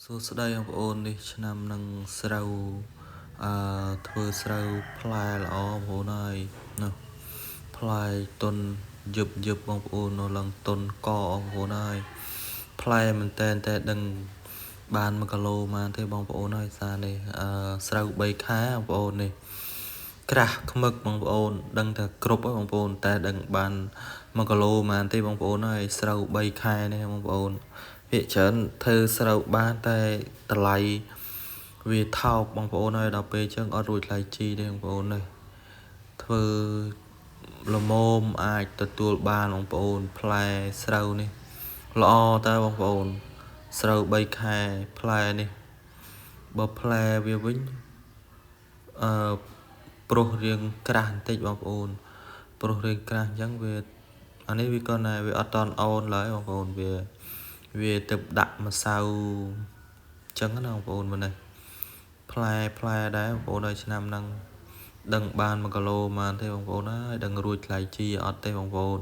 សួស្តីបងប្អូននេះឆ្នាំនឹងស្រូវធ្វើស្រូវផ្លែល្អបងប្អូនហើយណាផ្លែទុនយឹបបងប្អូននៅឡើងទុនកបងប្អូនហើយផ្លែមែនតែដឹងបាន1គីឡូមកទេបងប្អូនហើយសារនេះស្រូវ3ខែបងប្អូននេះក្រាស់ខ្មឹកបងប្អូនដឹងតែគ្រប់ហើយបងប្អូនតែដឹងបាន1គីឡូមកទេបងប្អូនហើយស្រូវ3ខែនេះបងប្អូនវាច្រើនធ្វើស្រូវបានតែតម្លៃវាថោកបងប្អូនហើយដល់ពេលចឹងអត់រួចថ្លៃជីទេបងប្អូននេះធ្វើល្មមអាចទទួលបានបងប្អូនផ្លែស្រូវនេះល្អតើបងប្អូនស្រូវ3ខែផ្លែនេះបើផ្លែវាវិញប្រុសរៀងក្រាស់បន្តិចបងប្អូនប្រុសរៀងក្រាស់អញ្ចឹងវាអានេះវាគាត់ណាវាអត់តន់អូនឡើយបងប្អូនវាទៅដាក់ម្សៅចឹងណាបងប្អូនមើលនេះផ្លែដែរបងប្អូនឲ្យឆ្នាំហ្នឹងដឹងបាន1គីឡូមកទេបងប្អូនហើយដឹងរួចថ្លៃជីអត់ទេបងប្អូន